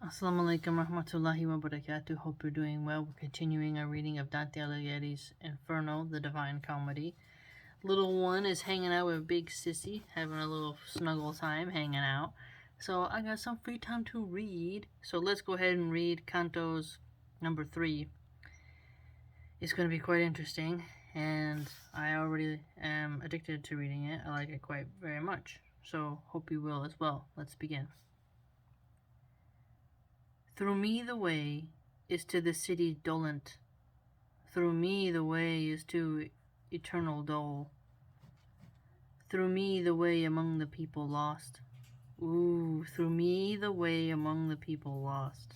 Assalamu alaikum rahmatullahi wa barakatuh. Hope you're doing well. We're continuing our reading of Dante Alighieri's Inferno, the Divine Comedy. Little one is hanging out with Big Sissy, having a little snuggle time, hanging out. So I got some free time to read. So let's go ahead and read Cantos number 3. It's going to be quite interesting, and I already am addicted to reading it. I like it quite very much. So hope you will as well. Let's begin. Through me the way is to the city dolent. Through me the way is to eternal dole. Through me the way among the people lost. Ooh, through me the way among the people lost.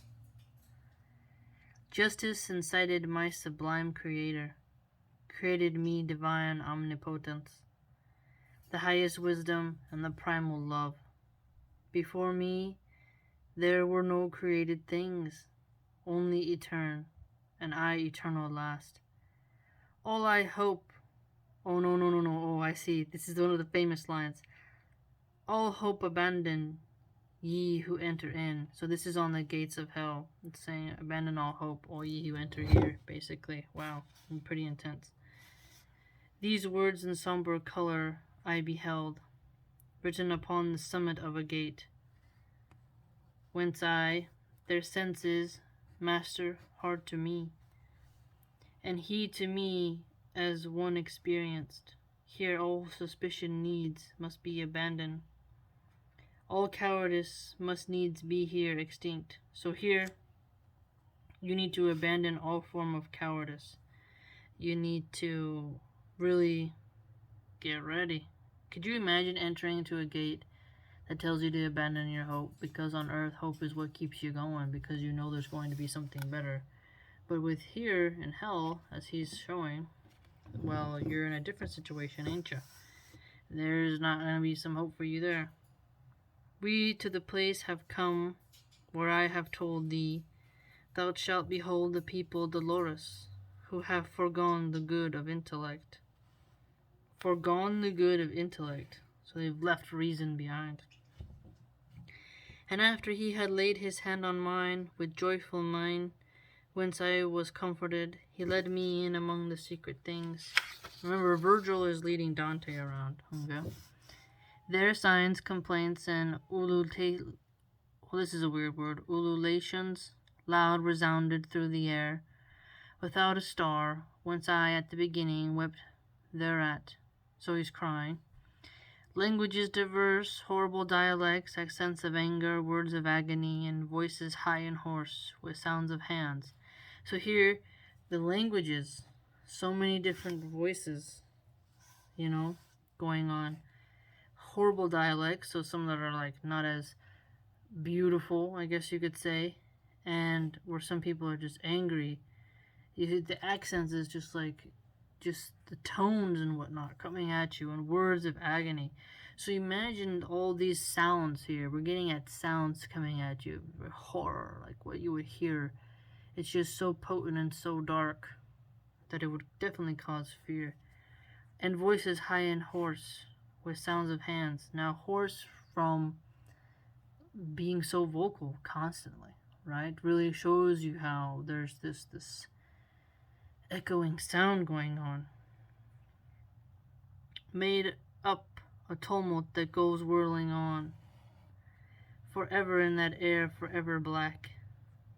Justice incited my sublime creator, created me divine omnipotence, the highest wisdom and the primal love. Before me there were no created things, only eternal, and I eternal last. All I hope, oh no, oh I see, this is one of the famous lines. All hope abandon, ye who enter in. So this is on the gates of hell. It's saying, abandon all hope, all ye who enter here, basically. Wow, pretty intense. These words in somber color I beheld, written upon the summit of a gate, whence I, their senses, master, hard to me, and he to me as one experienced. Here all suspicion needs must be abandoned. All cowardice must needs be here extinct. So here you need to abandon all form of cowardice. You need to really get ready. Could you imagine entering into a gate that tells you to abandon your hope? Because on earth, hope is what keeps you going, because you know there's going to be something better. But with here in hell, as he's showing, well, you're in a different situation, ain't you? There's not going to be some hope for you there. We to the place have come where I have told thee, thou shalt behold the people dolorous, who have forgone the good of intellect. Forgone the good of intellect, so they've left reason behind. And after he had laid his hand on mine, with joyful mind, whence I was comforted, he led me in among the secret things. Remember, Virgil is leading Dante around, okay? Their signs, complaints, and this is a weird word, ululations, loud resounded through the air, without a star, whence I at the beginning wept thereat. So he's crying. Languages diverse, horrible dialects, accents of anger, words of agony, and voices high and hoarse, with sounds of hands. So here, the languages, so many different voices, going on. Horrible dialects, so some that are like not as beautiful, I guess you could say, and where some people are just angry. The accents is just the tones and whatnot coming at you, and words of agony. So imagine all these sounds here. We're getting at sounds coming at you, horror, like what you would hear. It's just so potent and so dark that it would definitely cause fear. And voices high and hoarse, with sounds of hands. Now, hoarse from being so vocal constantly, right? Really shows you how there's this echoing sound going on. Made up a tumult that goes whirling on, forever in that air, forever black,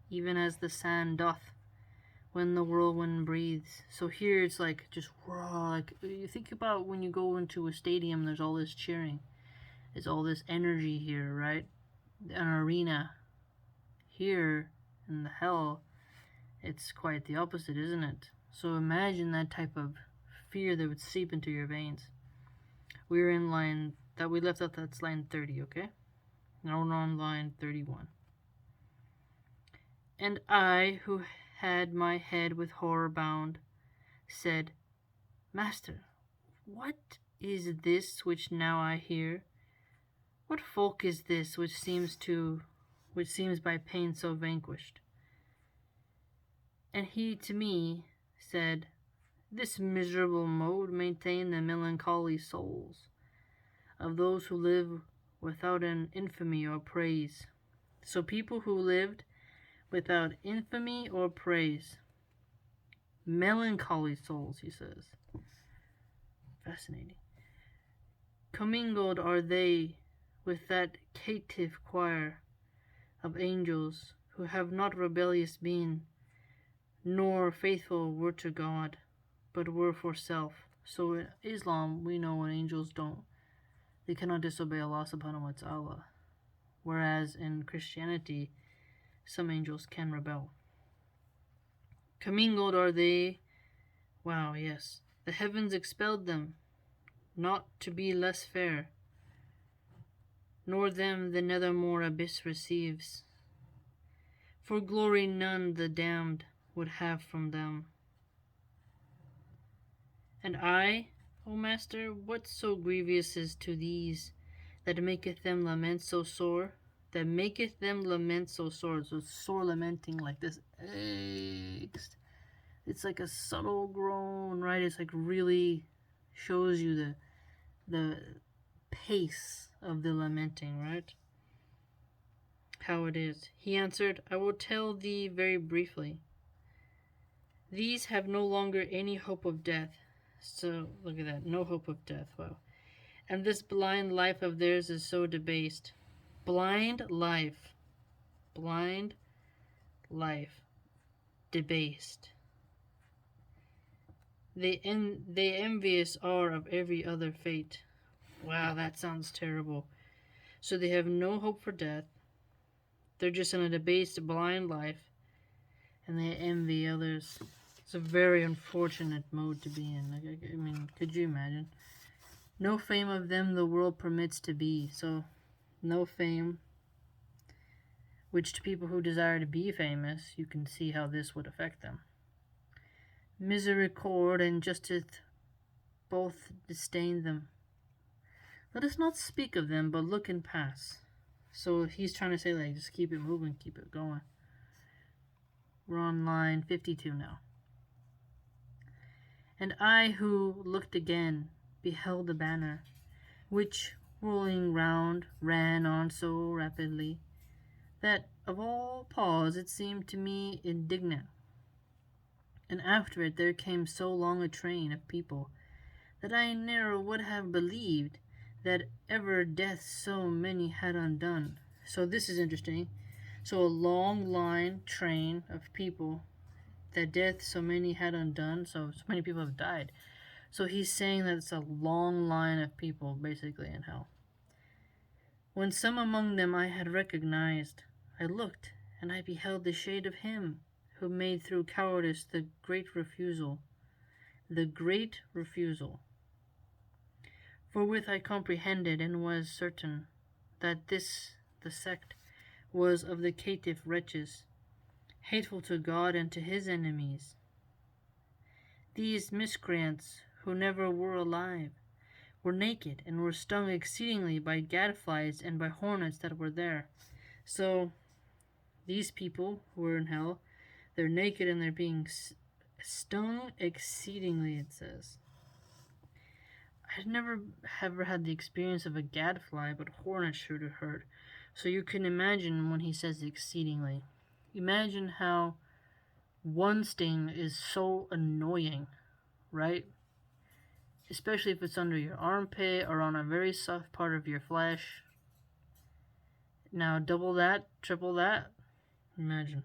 even as the sand doth when the whirlwind breathes. So here it's like just raw. Like you think about when you go into a stadium, there's all this cheering, there's all this energy here, right? An arena. Here in the hell, it's quite the opposite, isn't it? So imagine that type of fear that would seep into your veins. We're in line that we left out, that's line 30, okay? Now we're on line 31. And I, who had my head with horror bound, said, Master, what is this which now I hear? What folk is this which seems by pain so vanquished? And he to me said, This miserable mode maintain the melancholy souls of those who live without an infamy or praise, So people who lived without infamy or praise. Melancholy souls, he says. Fascinating. Commingled are they with that caitiff choir of angels who have not rebellious been, nor faithful were to God, but were for self. So in Islam, we know when angels don't, they cannot disobey Allah subhanahu wa ta'ala. Whereas in Christianity, some angels can rebel. Commingled are they, wow, yes, the heavens expelled them, not to be less fair, nor them the nethermore abyss receives. For glory none the damned would have from them. And I, O Master, what so grievous is to these, that maketh them lament so sore? That maketh them lament so sore. So sore lamenting like this. It's like a subtle groan, right? It's like really shows you the pace of the lamenting, right? How it is. He answered, I will tell thee very briefly. These have no longer any hope of death. So, look at that. No hope of death. Wow. And this blind life of theirs is so debased. Blind life. Blind life. Debased. They envious are of every other fate. Wow, that sounds terrible. So they have no hope for death. They're just in a debased, blind life. And they envy others. It's a very unfortunate mode to be in. I mean, could you imagine? No fame of them the world permits to be. So, no fame, which to people who desire to be famous, you can see how this would affect them. Misericord and justice both disdain them. Let us not speak of them, but look and pass. So he's trying to say, like, just keep it moving, keep it going. We're on line 52 now. And I who looked again beheld the banner, which, rolling round, ran on so rapidly, that of all pause it seemed to me indignant. And after it there came so long a train of people, that I ne'er would have believed that ever death so many had undone. So this is interesting. So a long line train of people that death so many had undone, so many people have died. So he's saying that it's a long line of people basically in hell. When some among them I had recognized, I looked, and I beheld the shade of him who made through cowardice the great refusal. The great refusal. Forthwith I comprehended and was certain that this, the sect, was of the caitiff wretches, hateful to God and to his enemies. These miscreants, who never were alive, were naked and were stung exceedingly by gadflies and by hornets that were there. So these people who are in hell, they're naked and they're being stung exceedingly, it says. I've never ever had the experience of a gadfly, but hornets sure to hurt. So you can imagine when he says exceedingly. Imagine how one sting is so annoying, right? Especially if it's under your armpit or on a very soft part of your flesh. Now double that, triple that. Imagine.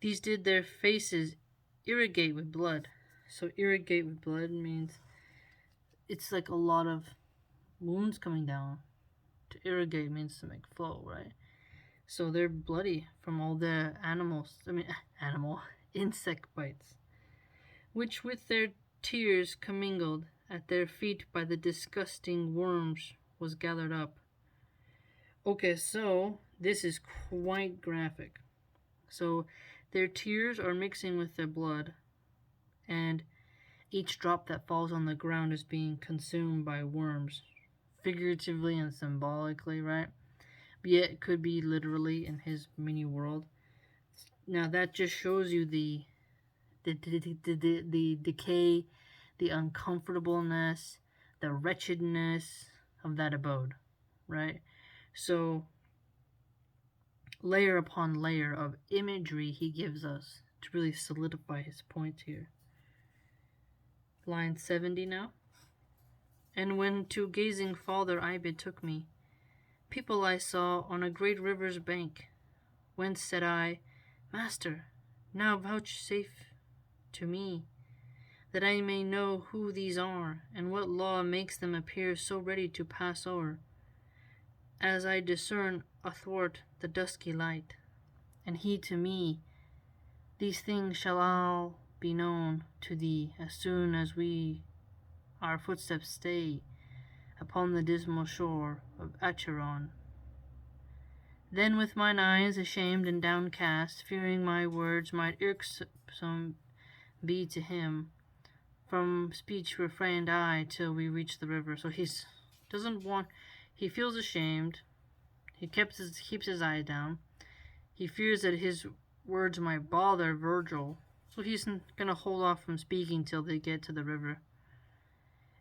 These did their faces irrigate with blood. So irrigate with blood means it's like a lot of wounds coming down. To irrigate means to make flow, right? So they're bloody from all the insect bites, which with their tears commingled at their feet by the disgusting worms was gathered up. Okay, so this is quite graphic. So their tears are mixing with their blood, and each drop that falls on the ground is being consumed by worms, figuratively and symbolically, right? But yet it could be literally in his mini world. Now that just shows you the decay, the uncomfortableness, the wretchedness of that abode, right? So layer upon layer of imagery he gives us to really solidify his point here. Line 70 now. And when to gazing farther I betook me, people I saw on a great river's bank, whence said I, Master, now vouchsafe to me, that I may know who these are, and what law makes them appear so ready to pass o'er, as I discern athwart the dusky light. And he to me, these things shall all be known to thee, as soon as we our footsteps stay upon the dismal shore of Acheron. Then with mine eyes ashamed and downcast, fearing my words might irksome be to him, from speech refrained I till we reached the river. So he feels ashamed. He keeps his eyes down. He fears that his words might bother Virgil, so he's gonna hold off from speaking till they get to the river.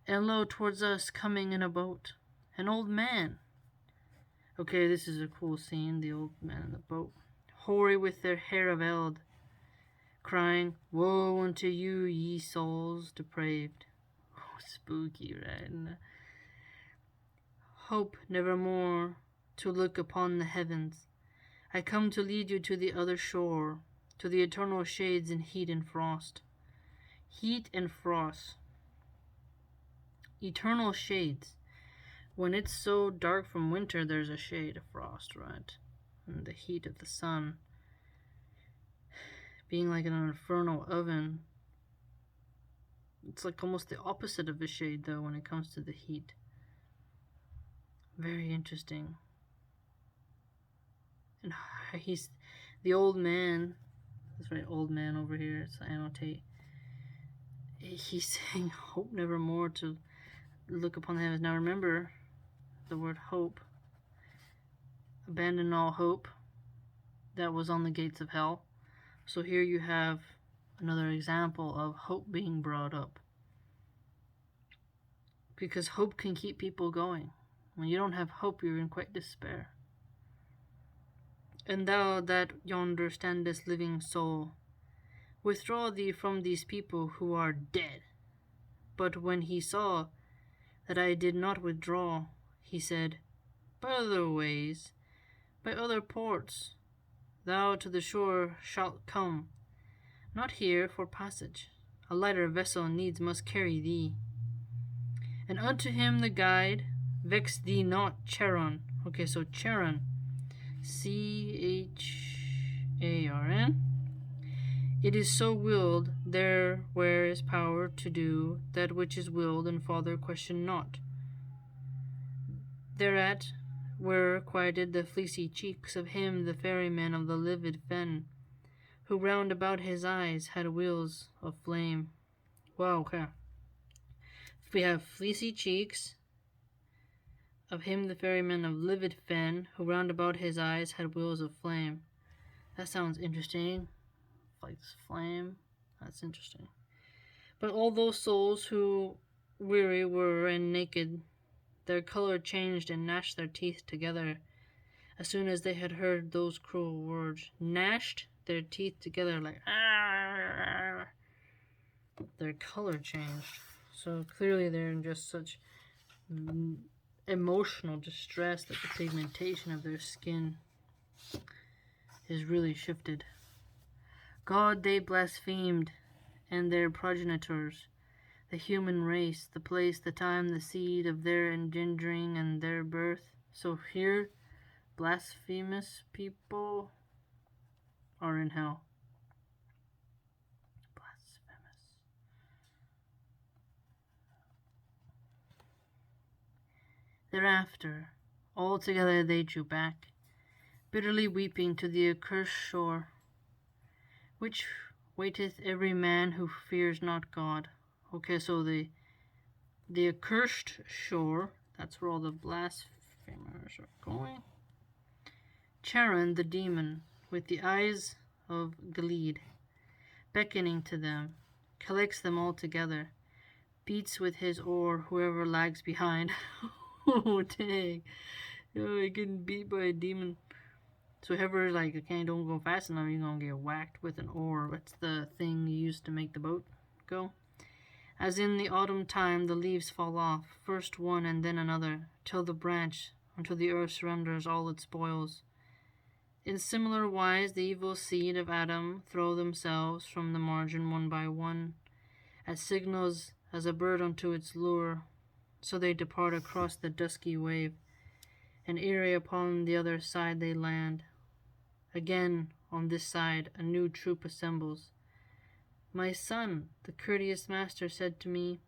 And lo, towards us coming in a boat, an old man. Okay, this is a cool scene, the old man in the boat, hoary with their hair of eld, crying, Woe unto you, ye souls depraved. Oh, spooky, right? And, hope nevermore to look upon the heavens. I come to lead you to the other shore, to the eternal shades in heat and frost. Heat and frost. Eternal shades. When it's so dark from winter, there's a shade of frost, right? And the heat of the sun. Being like an infernal oven. It's like almost the opposite of a shade, though, when it comes to the heat. Very interesting. And he's the old man. That's right, old man over here. It's annotate. He's saying, hope nevermore to look upon the heavens. Now remember the word hope. Abandon all hope. That was on the gates of hell. So here you have another example of hope being brought up. Because hope can keep people going. When you don't have hope, you're in quite despair. And thou that yonder standest living soul, withdraw thee from these people who are dead. But when he saw that I did not withdraw, he said, By other ways, by other ports, thou to the shore shalt come, not here for passage. A lighter vessel needs must carry thee. And unto him the guide, vex thee not, Charon. Okay, so Charon, Charn. It is so willed, there where is power to do that which is willed, and farther question not. Thereat were quieted the fleecy cheeks of him, the ferryman of the livid fen, who round about his eyes had wheels of flame. Wow, okay. We have fleecy cheeks of him, the ferryman of livid fen, who round about his eyes had wheels of flame. That sounds interesting. Like flame. That's interesting. But all those souls who weary were and naked, their color changed and gnashed their teeth together as soon as they had heard those cruel words. Gnashed their teeth together like Arr! Their color changed. So clearly they're in just such emotional distress that the pigmentation of their skin is really shifted. God they blasphemed, and their progenitors, the human race, the place, the time, the seed of their engendering and their birth. So here, blasphemous people are in hell. Blasphemous. Thereafter, all together they drew back, bitterly weeping to the accursed shore, which waiteth every man who fears not God. Okay, so the accursed shore, that's where all the blasphemers are going. Charon, the demon, with the eyes of Gilead, beckoning to them, collects them all together, beats with his oar whoever lags behind. Oh, dang. Oh, you're getting beat by a demon. So whoever like, okay, don't go fast enough, you're gonna get whacked with an oar. That's the thing you used to make the boat go. As in the autumn time the leaves fall off, first one and then another, till the branch, until the earth surrenders all its spoils. In similar wise the evil seed of Adam throw themselves from the margin one by one, at signals as a bird unto its lure, so they depart across the dusky wave, and ere upon the other side they land. Again on this side a new troop assembles. My son, the courteous master said to me,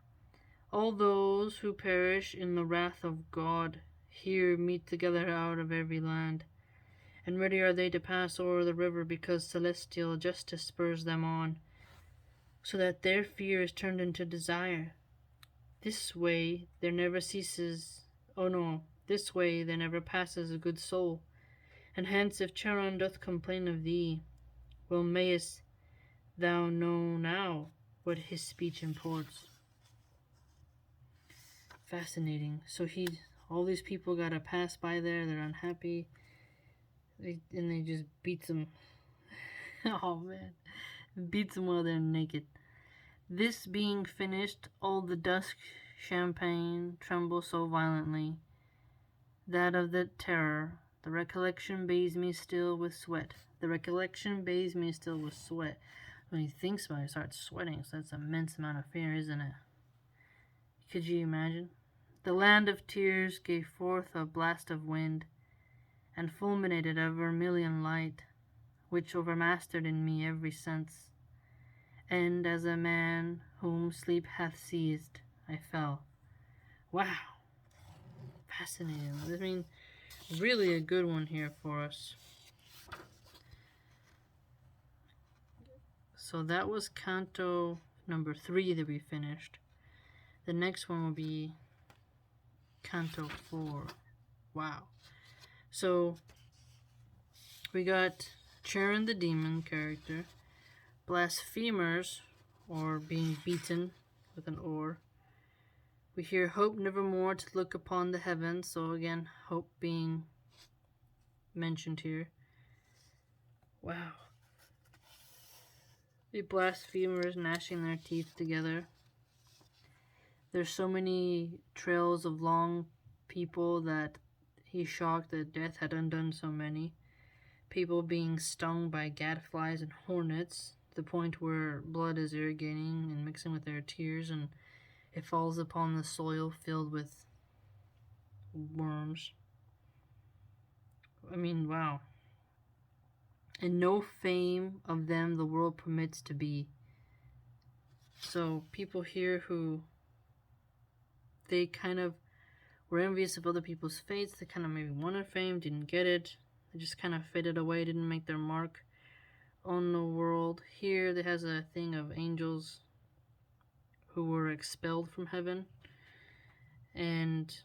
all those who perish in the wrath of God here meet together out of every land, and ready are they to pass o'er the river, because celestial justice spurs them on, so that their fear is turned into desire. This way there never passes a good soul, and hence if Charon doth complain of thee, well mayest thou know now what his speech imports. Fascinating. So all these people gotta pass by there, they're unhappy, and they just beats them. Oh man, beats them while they're naked. This being finished, all the dusk champagne trembles so violently, that of the terror, the recollection bathes me still with sweat. When he thinks about it, he starts sweating, so that's an immense amount of fear, isn't it? Could you imagine? The land of tears gave forth a blast of wind, and fulminated a vermilion light, which overmastered in me every sense. And as a man whom sleep hath seized, I fell. Wow. Fascinating. I mean, really a good one here for us. So that was Canto number 3 that we finished. The next one will be Canto 4. Wow. So we got Charon the demon character, blasphemers, or being beaten with an oar. We hear hope nevermore to look upon the heavens, so again, hope being mentioned here. Wow. The blasphemers gnashing their teeth together. There's so many trails of long people that he's shocked that death had undone so many. People being stung by gadflies and hornets, to the point where blood is irrigating and mixing with their tears, and it falls upon the soil filled with worms. I mean, wow. And no fame of them the world permits to be. So people here who they kind of were envious of other people's fates, they kind of maybe wanted fame, didn't get it, they just kind of faded away, didn't make their mark on the world. Here there has a thing of angels who were expelled from heaven, and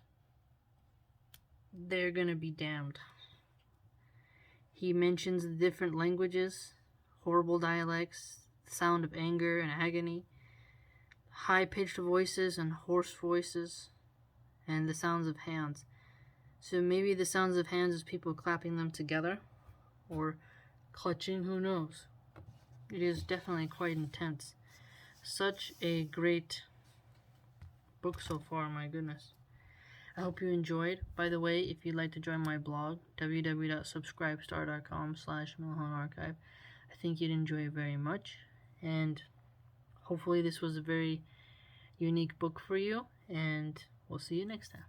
they're gonna be damned. He mentions the different languages, horrible dialects, the sound of anger and agony, high-pitched voices and hoarse voices, and the sounds of hands. So maybe the sounds of hands is people clapping them together, or clutching, who knows. It is definitely quite intense. Such a great book so far, my goodness. I hope you enjoyed. By the way, if you'd like to join my blog, www.subscribestar.com/MilahanArchive, I think you'd enjoy it very much. And hopefully this was a very unique book for you, and we'll see you next time.